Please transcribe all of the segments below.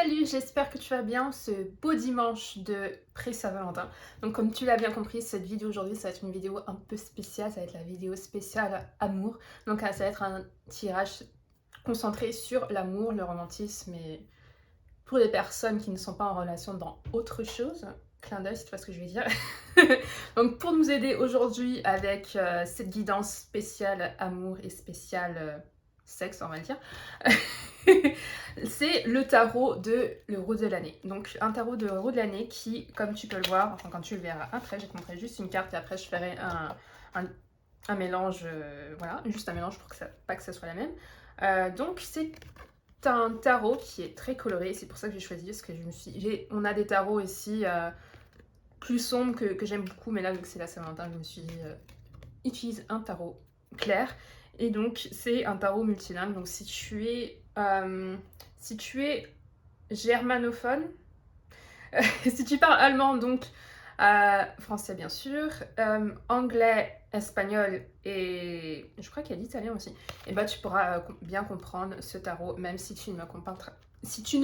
Salut, j'espère que tu vas bien ce beau dimanche de pré-Saint-Valentin. Donc comme tu l'as bien compris, cette vidéo aujourd'hui, ça va être une vidéo un peu spéciale, ça va être la vidéo spéciale amour. Donc ça va être un tirage concentré sur l'amour, le romantisme et pour les personnes qui ne sont pas en relation dans autre chose. Clin d'œil si tu vois ce que je veux dire. Donc pour nous aider aujourd'hui avec cette guidance spéciale amour et spéciale sexe, on va dire. C'est le tarot de l'euro de l'année. Donc un tarot de l'euro de l'année qui, comme tu peux le voir, enfin quand tu le verras après, je te montrerai juste une carte et après je ferai un mélange, voilà, juste un mélange pour que pas que ça soit la même. Donc c'est un tarot qui est très coloré, c'est pour ça que j'ai choisi, parce que on a des tarots ici plus sombres que j'aime beaucoup, mais là vu que c'est la Saint-Valentin, je me suis dit, utilise un tarot clair. Et donc c'est un tarot multilingue, donc si tu es germanophone, si tu parles allemand, donc français bien sûr, anglais, espagnol et je crois qu'il y a l'italien aussi, et bah tu pourras bien comprendre ce tarot, même si tu ne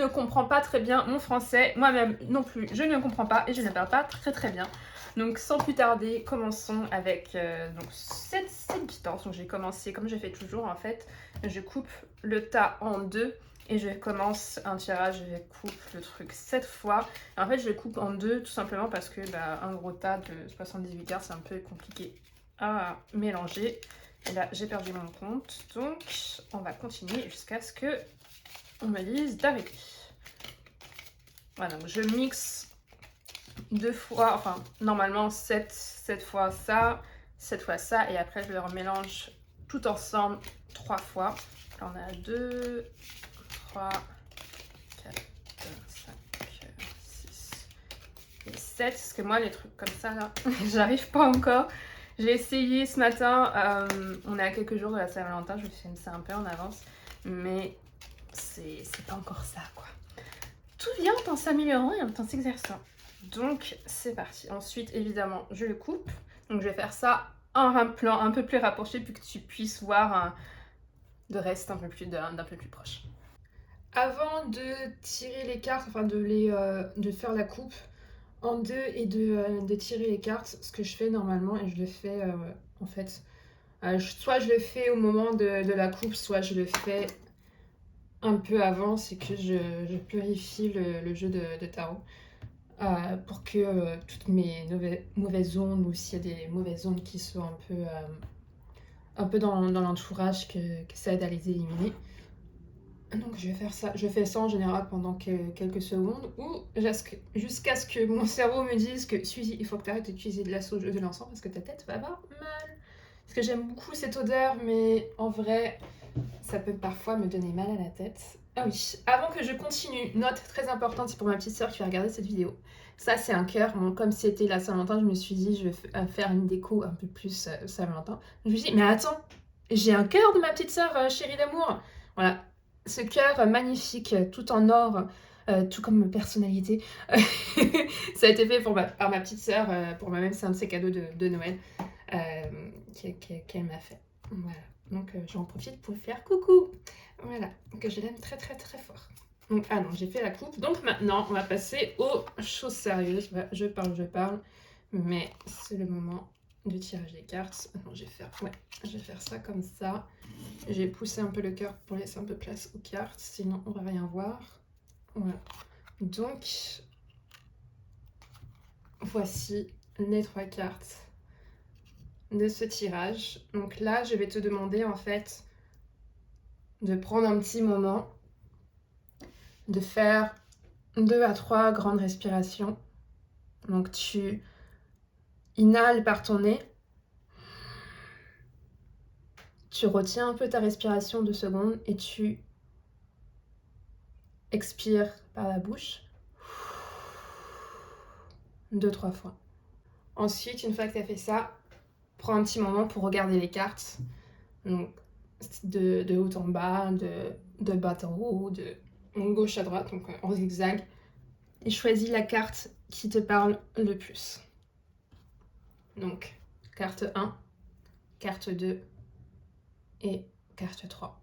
comprends pas très bien mon français, moi-même non plus, je ne comprends pas et je ne parle pas très bien. Donc sans plus tarder, commençons avec donc cette guitare. Donc j'ai commencé comme je fais toujours en fait, je coupe le tas en deux et je commence un tirage, je coupe le truc 7 fois. Et en fait je le coupe en deux tout simplement parce que un gros tas de 78 cartes c'est un peu compliqué à mélanger. Et là j'ai perdu mon compte, donc on va continuer jusqu'à ce que on me dise d'arrêter. Voilà, donc je mixe deux fois, enfin normalement 7 fois ça, 7 fois ça, et après je le remélange tout ensemble 3 fois. Là on a 2, 3, 4, 5, 6 et 7, parce que moi les trucs comme ça là, j'arrive pas encore. J'ai essayé ce matin, on est à quelques jours de la Saint-Valentin, je filme ça un peu en avance, mais c'est pas encore ça quoi. Tout vient en s'améliorant et en s'exerçant. Donc c'est parti. Ensuite évidemment je le coupe. Donc je vais faire ça en un plan un peu plus rapproché pour que tu puisses voir de reste d'un peu plus proche. Avant de tirer les cartes, enfin de faire la coupe en deux et de tirer les cartes, ce que je fais normalement, et je le fais en fait, soit je le fais au moment de la coupe, soit je le fais un peu avant, c'est que je purifie le jeu de tarot. Pour que toutes mes mauvaises ondes, ou s'il y a des mauvaises ondes qui sont un peu dans l'entourage, que ça aide à les éliminer. Donc je vais faire ça. Je fais ça en général pendant quelques secondes, ou jusqu'à ce que mon cerveau me dise que Suzy, il faut que tu arrêtes d'utiliser de la sauge de l'encens parce que ta tête va avoir mal. Parce que j'aime beaucoup cette odeur, mais en vrai, ça peut parfois me donner mal à la tête. Ah oui, avant que je continue, note très importante, c'est pour ma petite sœur qui va regarder cette vidéo. Ça, c'est un cœur. Bon, comme c'était la Saint-Valentin, je me suis dit, je vais faire une déco un peu plus Saint-Valentin. Je me suis dit, mais attends, j'ai un cœur de ma petite sœur chérie d'amour. Voilà, ce cœur magnifique, tout en or, tout comme ma personnalité. Ça a été fait par ma petite sœur, pour moi-même, c'est un de ses cadeaux de Noël qu'elle m'a fait. Voilà. Donc j'en profite pour faire coucou. Voilà, que je l'aime très fort. Donc, ah non, j'ai fait la coupe. Donc maintenant, on va passer aux choses sérieuses. Voilà, je parle, mais c'est le moment du tirage des cartes. Non, je vais faire ça comme ça. J'ai poussé un peu le cœur pour laisser un peu place aux cartes, sinon on va rien voir. Voilà. Donc, voici les 3 cartes de ce tirage. Donc là, je vais te demander en fait de prendre un petit moment, de faire 2 à 3 grandes respirations. Donc tu inhales par ton nez, tu retiens un peu ta respiration 2 secondes et tu expires par la bouche 2-3 fois. Ensuite, une fois que tu as fait ça, prends un petit moment pour regarder les cartes. Donc de haut en bas, de bas en haut, de gauche à droite, donc en zigzag. Et choisis la carte qui te parle le plus. Donc, carte 1, carte 2 et carte 3.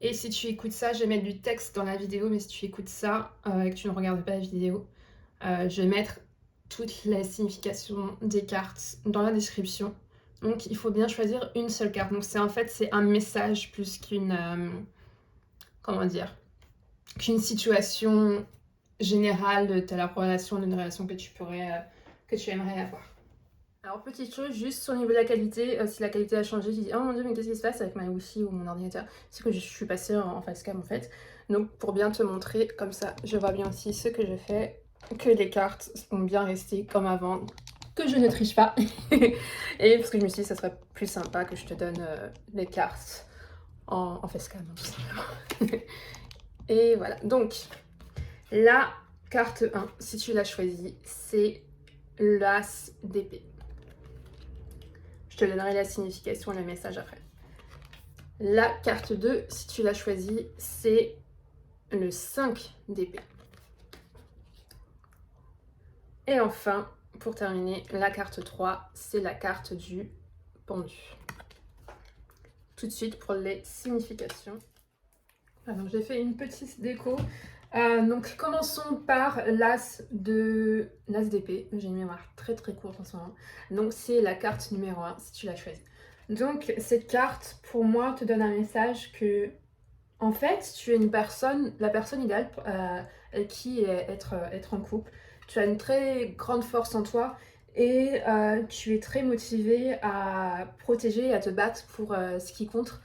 Et si tu écoutes ça, je vais mettre du texte dans la vidéo, mais si tu écoutes ça et que tu ne regardes pas la vidéo, je vais mettre toute la signification des cartes dans la description. Donc il faut bien choisir une seule carte. Donc c'est en fait c'est un message plus qu'une comment dire, qu'une situation générale de la relation, d'une relation que tu pourrais que tu aimerais avoir. Alors petite chose, juste au niveau de la qualité, si la qualité a changé, tu dis oh mon dieu mais qu'est-ce qui se passe avec ma wifi ou mon ordinateur? C'est que je suis passée en facecam en fait. Donc pour bien te montrer, comme ça je vois bien aussi ce que je fais, que les cartes sont bien restées comme avant, que je ne triche pas. Et parce que je me suis dit ça serait plus sympa que je te donne les cartes en facecam hein, tout simplement. Et voilà, donc la carte 1, si tu l'as choisie, c'est l'As d'épée. Je te donnerai la signification et le message après. La carte 2, si tu l'as choisie, c'est le 5 d'épée. Et enfin, pour terminer, la carte 3, c'est la carte du pendu. Tout de suite pour les significations. Alors, j'ai fait une petite déco. Donc, commençons par l'As d'épée. J'ai une mémoire très très courte en ce moment. Donc, c'est la carte numéro 1 si tu l'as choisie. Donc, cette carte, pour moi, te donne un message que, en fait, tu es une personne, la personne idéale avec qui être en couple. Tu as une très grande force en toi et tu es très motivée à protéger et à te battre pour ce qui compte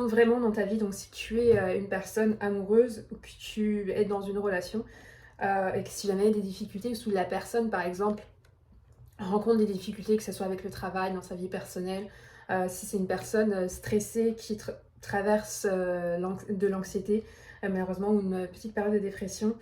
vraiment dans ta vie. Donc, si tu es une personne amoureuse ou que tu es dans une relation et que si jamais il y a des difficultés, ou la personne, par exemple, rencontre des difficultés, que ce soit avec le travail, dans sa vie personnelle, si c'est une personne stressée qui traverse de l'anxiété, malheureusement, ou une petite période de dépression,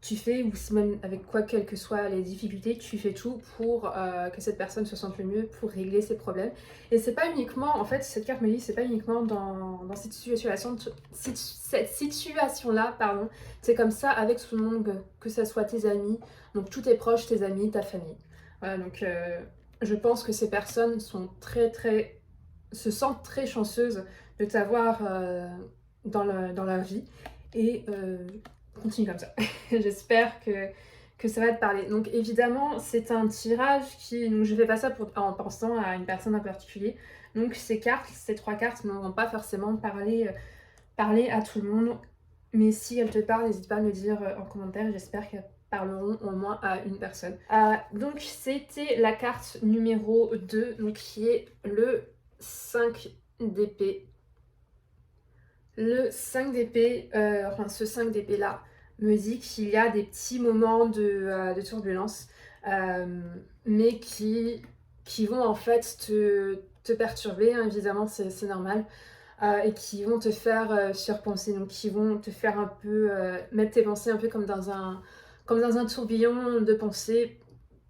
tu fais, ou si même avec quoi, quelles que soient les difficultés, tu fais tout pour que cette personne se sente le mieux, pour régler ses problèmes. Et c'est pas uniquement, en fait, cette carte me dit, c'est pas uniquement dans cette situation-là, pardon, c'est comme ça avec tout le monde, que ce soit tes amis, donc tous tes proches, tes amis, ta famille. Voilà, donc je pense que ces personnes sont se sentent très chanceuses de t'avoir dans leur vie et continue comme ça. J'espère que ça va te parler. Donc évidemment, c'est un tirage qui... Donc je fais pas ça en pensant à une personne en particulier. Donc ces trois cartes ne vont pas forcément parler à tout le monde. Mais si elles te parlent, n'hésite pas à me le dire en commentaire. J'espère qu'elles parleront au moins à une personne. Donc c'était la carte numéro 2, donc qui est le 5 d'épée. Le 5 d'épée, enfin ce 5 d'épée là, me dit qu'il y a des petits moments de turbulence, mais qui vont en fait te perturber, hein, évidemment c'est normal, et qui vont te faire surpenser, donc qui vont te faire un peu mettre tes pensées un peu comme dans un tourbillon de pensées,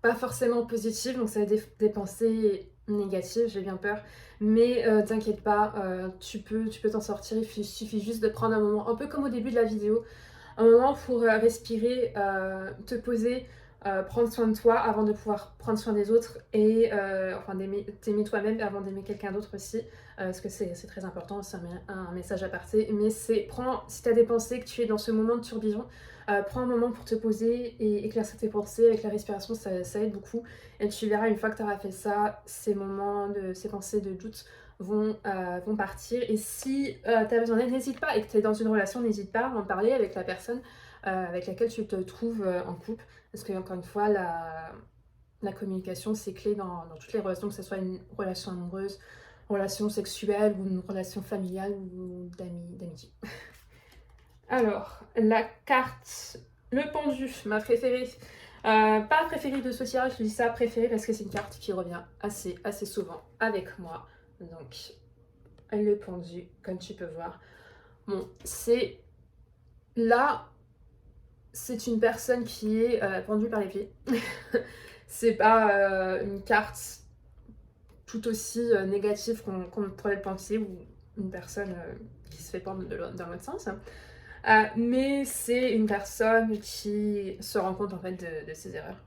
pas forcément positives, donc ça va être des pensées négatives, j'ai bien peur. Mais t'inquiète pas, tu peux t'en sortir, il suffit juste de prendre un moment, un peu comme au début de la vidéo, un moment pour respirer, te poser, prendre soin de toi avant de pouvoir prendre soin des autres et enfin t'aimer toi-même avant d'aimer quelqu'un d'autre aussi, parce que c'est très important, c'est un message à partir. Mais si tu as des pensées, que tu es dans ce moment de tourbillon, prends un moment pour te poser et éclaircir tes pensées avec la respiration, ça aide beaucoup. Et tu verras, une fois que tu auras fait ça, ces pensées de doute vont partir. Et si tu as besoin d'aide, n'hésite pas, et que tu es dans une relation, n'hésite pas à en parler avec la personne avec laquelle tu te trouves en couple. Parce que, encore une fois, la communication, c'est clé dans toutes les relations, que ce soit une relation amoureuse, relation sexuelle ou une relation familiale ou d'amitié. Alors, la carte, le pendu, ma préférée. Pas préférée de ce tirage, je dis ça préférée parce que c'est une carte qui revient assez souvent avec moi. Donc, le pendu, comme tu peux voir. Bon, c'est là, c'est une personne qui est pendue par les pieds. C'est pas une carte tout aussi négative qu'on pourrait le penser, ou une personne qui se fait pendre dans l'autre sens. Mais c'est une personne qui se rend compte en fait de ses erreurs.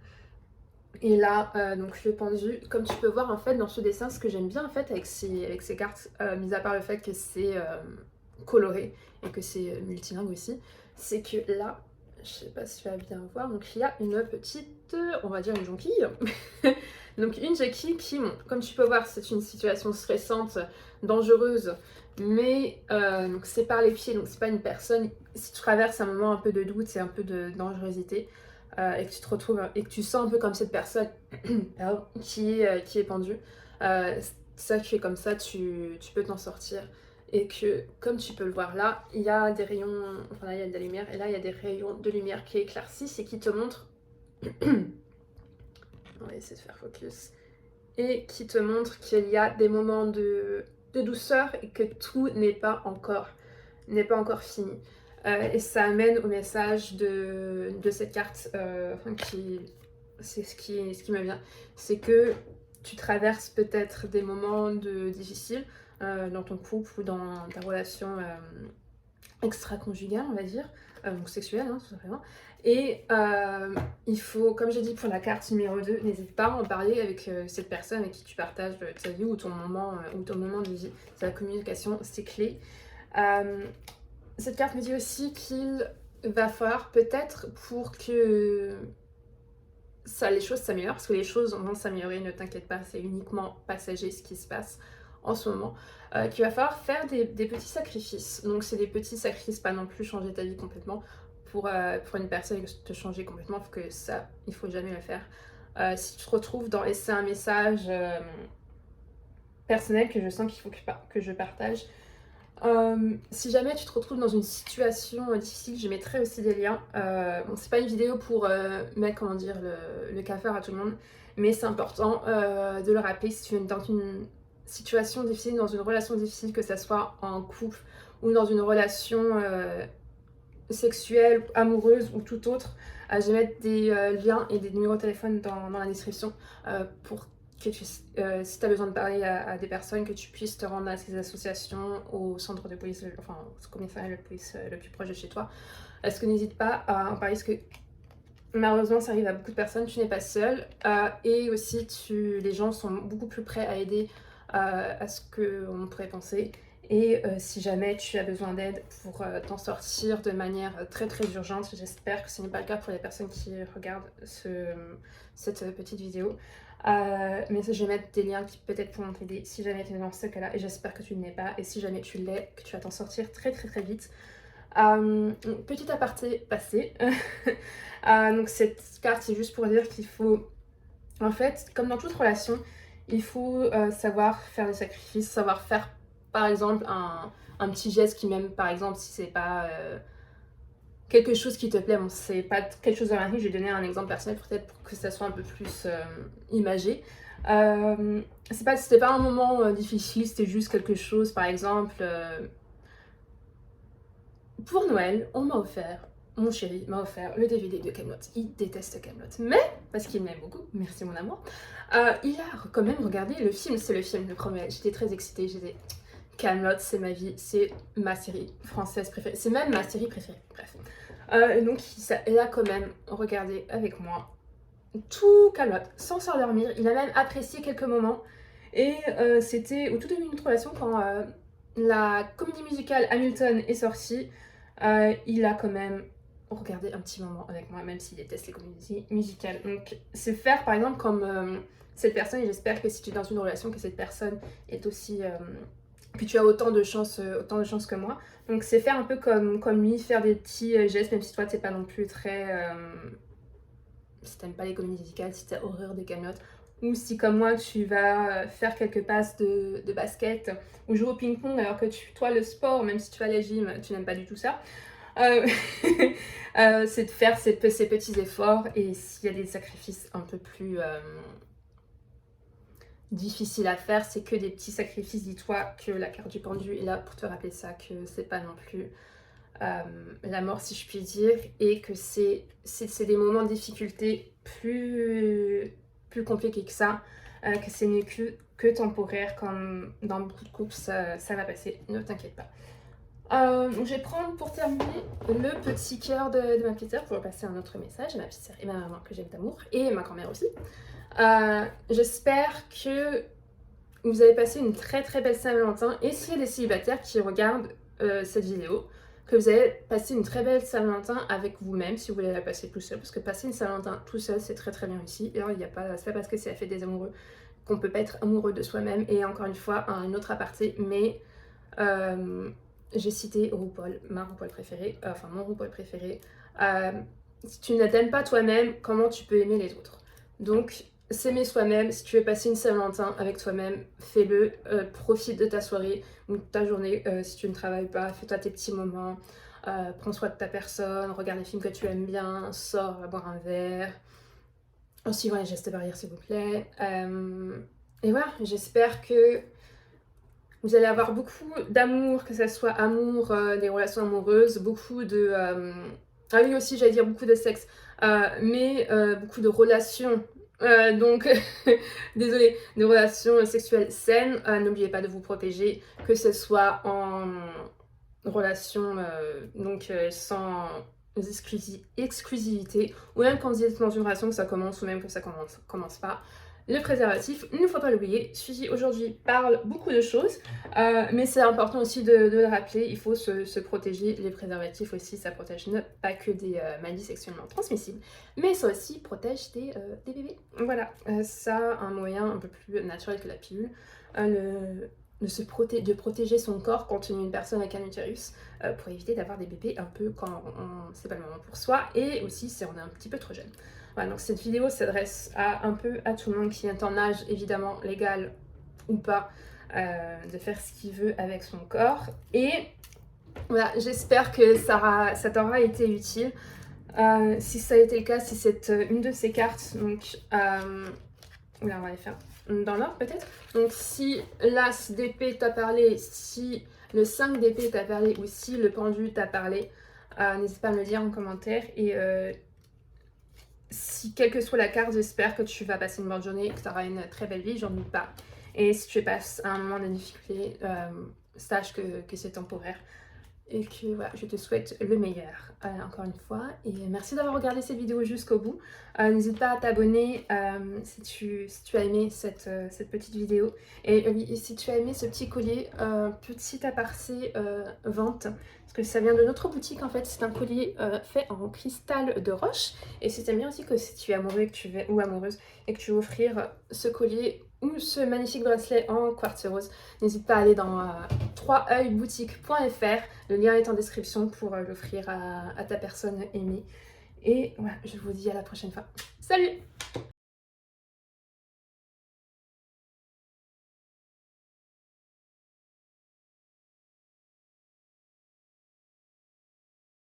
Et là, donc le pendu, comme tu peux voir en fait dans ce dessin, ce que j'aime bien en fait avec ces cartes, mis à part le fait que c'est coloré et que c'est multilingue aussi, c'est que là, je sais pas si tu vas bien voir, donc il y a une petite, on va dire une jonquille. Donc une jonquille qui, comme tu peux voir, c'est une situation stressante, dangereuse, mais donc c'est par les pieds, donc c'est pas une personne. Si tu traverses un moment un peu de doute et un peu de dangerosité, et que tu te retrouves, et que tu sens un peu comme cette personne pardon, qui est pendue, ça qui est comme ça, tu peux t'en sortir. Et que, comme tu peux le voir là, il y a des rayons, enfin là il y a de la lumière, et là il y a des rayons de lumière qui éclaircissent et qui te montrent, on va essayer de faire focus, et qui te montrent qu'il y a des moments de douceur et que tout n'est pas encore fini. Et ça amène au message de cette carte, c'est ce qui me vient, c'est que tu traverses peut-être des moments difficiles dans ton couple ou dans ta relation extra-conjugale, on va dire, donc sexuelle, hein, tout simplement. Et il faut, comme j'ai dit pour la carte numéro 2, n'hésite pas à en parler avec cette personne avec qui tu partages ta vie ou ton moment de vie. C'est la communication, c'est clé. Cette carte me dit aussi qu'il va falloir peut-être pour que les choses s'améliorent, parce que les choses vont s'améliorer, ne t'inquiète pas, c'est uniquement passager ce qui se passe en ce moment, qu'il va falloir faire des petits sacrifices. Donc c'est des petits sacrifices, pas non plus changer ta vie complètement. Pour une personne, te changer complètement, il faut jamais le faire. Si tu te retrouves et c'est un message personnel que je sens qu'il faut que je partage, si jamais tu te retrouves dans une situation difficile, je mettrai aussi des liens. Bon, c'est pas une vidéo pour mettre, comment dire, le cafard à tout le monde, mais c'est important de le rappeler si tu es dans une situation difficile, dans une relation difficile, que ça soit en couple ou dans une relation sexuelle, amoureuse ou tout autre. Je vais mettre des liens et des numéros de téléphone dans la description pour que si tu as besoin de parler à des personnes, que tu puisses te rendre à ces associations, au centre de police, enfin au commissariat de police le plus proche de chez toi. Est-ce que n'hésite pas à en parler, parce que malheureusement ça arrive à beaucoup de personnes, tu n'es pas seule, et aussi les gens sont beaucoup plus prêts à aider à ce qu'on pourrait penser. Et si jamais tu as besoin d'aide pour t'en sortir de manière très très urgente, j'espère que ce n'est pas le cas pour les personnes qui regardent cette petite vidéo. Mais je vais mettre des liens qui peut-être pourront t'aider si jamais tu es dans ce cas-là, et j'espère que tu ne l'es pas, et si jamais tu l'es, que tu vas t'en sortir très très très vite. Petit aparté passé. Donc cette carte, c'est juste pour dire qu'il faut, en fait, comme dans toute relation, il faut savoir faire des sacrifices, savoir faire par exemple un petit geste qui, même par exemple si c'est pas quelque chose qui te plaît, bon c'est pas quelque chose de ma vie, je vais donner un exemple personnel peut-être pour que ça soit un peu plus imagé. C'était pas un moment difficile, c'était juste quelque chose, par exemple pour Noël, mon chéri m'a offert le DVD de Kaamelott. Il déteste Kaamelott, mais parce qu'il m'aime beaucoup, merci mon amour, il a quand même regardé le film, c'est le film, le premier. J'étais très excitée, j'étais Kaamelott, c'est ma vie, c'est ma série française préférée, c'est même ma série préférée, bref. Donc il a quand même regardé avec moi tout Kaamelott sans s'endormir, il a même apprécié quelques moments, et c'était au tout début de notre relation quand la comédie musicale Hamilton est sortie. Il a quand même regardé un petit moment avec moi, même s'il déteste les comédies musicales. Donc c'est faire par exemple comme cette personne, et j'espère que si tu es dans une relation, que cette personne est aussi que tu as autant de chance que moi. Donc c'est faire un peu comme lui, faire des petits gestes, même si toi t'es pas non plus très si t'aimes pas les comédies musicales, si t'as horreur des Kaamelott, ou si comme moi tu vas faire quelques passes de basket ou jouer au ping-pong, alors que toi le sport, même si tu vas à la gym, tu n'aimes pas du tout ça. C'est de faire ces petits efforts, et s'il y a des sacrifices un peu plus difficiles à faire, c'est que des petits sacrifices. Dis-toi que la carte du pendu est là pour te rappeler ça, que c'est pas non plus la mort si je puis dire, et que c'est des moments de difficulté plus compliqués que ça, que c'est mieux que temporaire, comme dans beaucoup de couples, ça va passer, ne t'inquiète pas. Donc je vais prendre pour terminer le petit cœur de ma petite sœur pour passer un autre message à ma petite sœur et ma maman que j'aime d'amour, et ma grand-mère aussi. J'espère que vous avez passé une très très belle Saint-Valentin, et s'il y a des célibataires qui regardent cette vidéo, que vous allez passer une très belle Saint-Valentin avec vous-même si vous voulez la passer tout seul, parce que passer une Saint-Valentin tout seul c'est très très bien aussi. Et alors, il n'y a pas, c'est pas parce que c'est la fête des amoureux qu'on peut pas être amoureux de soi-même. Et encore une fois, un autre aparté, mais j'ai cité RuPaul, ma RuPaul préférée, enfin mon RuPaul préféré. Si tu ne t'aimes pas toi-même, comment tu peux aimer les autres? Donc, s'aimer soi-même, si tu veux passer une Saint-Valentin avec toi-même, fais-le, profite de ta soirée ou de ta journée. Si tu ne travailles pas, fais-toi tes petits moments, prends soin de ta personne, regarde les films que tu aimes bien, sors boire un verre, en suivant les gestes barrières s'il vous plaît. Et voilà, j'espère que vous allez avoir beaucoup d'amour, que ce soit amour, des relations amoureuses, beaucoup de... ah oui aussi, j'allais dire beaucoup de sexe, mais beaucoup de relations. Donc, désolée, de relations sexuelles saines. N'oubliez pas de vous protéger, que ce soit en relation sans exclusivité, ou même quand vous êtes dans une relation, que ça commence ou même que ça commence pas. Le préservatif, il ne faut pas l'oublier. Suzy aujourd'hui parle beaucoup de choses, mais c'est important aussi de le rappeler, il faut se protéger. Les préservatifs aussi, ça protège pas que des maladies sexuellement transmissibles, mais ça aussi protège des bébés. Voilà, ça, un moyen un peu plus naturel que la pilule. De protéger son corps quand on est une personne avec un utérus, pour éviter d'avoir des bébés un peu quand c'est pas le moment pour soi, et aussi si on est un petit peu trop jeune. Voilà, donc cette vidéo s'adresse un peu à tout le monde qui est en âge évidemment légal ou pas de faire ce qu'il veut avec son corps. Et voilà, j'espère que ça t'aura été utile. Si ça a été le cas, si c'est une de ces cartes, donc là on va les faire dans l'ordre peut-être. Donc si l'As d'épée t'a parlé, si le 5 d'épée t'a parlé, ou si le pendu t'a parlé, n'hésite pas à me le dire en commentaire. Et si quelle que soit la carte, j'espère que tu vas passer une bonne journée, que tu auras une très belle vie, j'en doute pas. Et si tu passes un moment de difficulté, sache que c'est temporaire. Et que voilà, je te souhaite le meilleur, encore une fois. Et merci d'avoir regardé cette vidéo jusqu'au bout. N'hésite pas à t'abonner si tu as aimé cette petite vidéo. Et oui, si tu as aimé ce petit collier, petit aparté vente, parce que ça vient de notre boutique en fait. C'est un collier fait en cristal de roche. Et c'est bien aussi que si tu es amoureux ou amoureuse et que tu veux offrir ce collier ou ce magnifique bracelet en quartz rose, n'hésite pas à aller dans troisœilsboutique.fr. Le lien est en description pour l'offrir à ta personne aimée. Et voilà, je vous dis à la prochaine fois. Salut!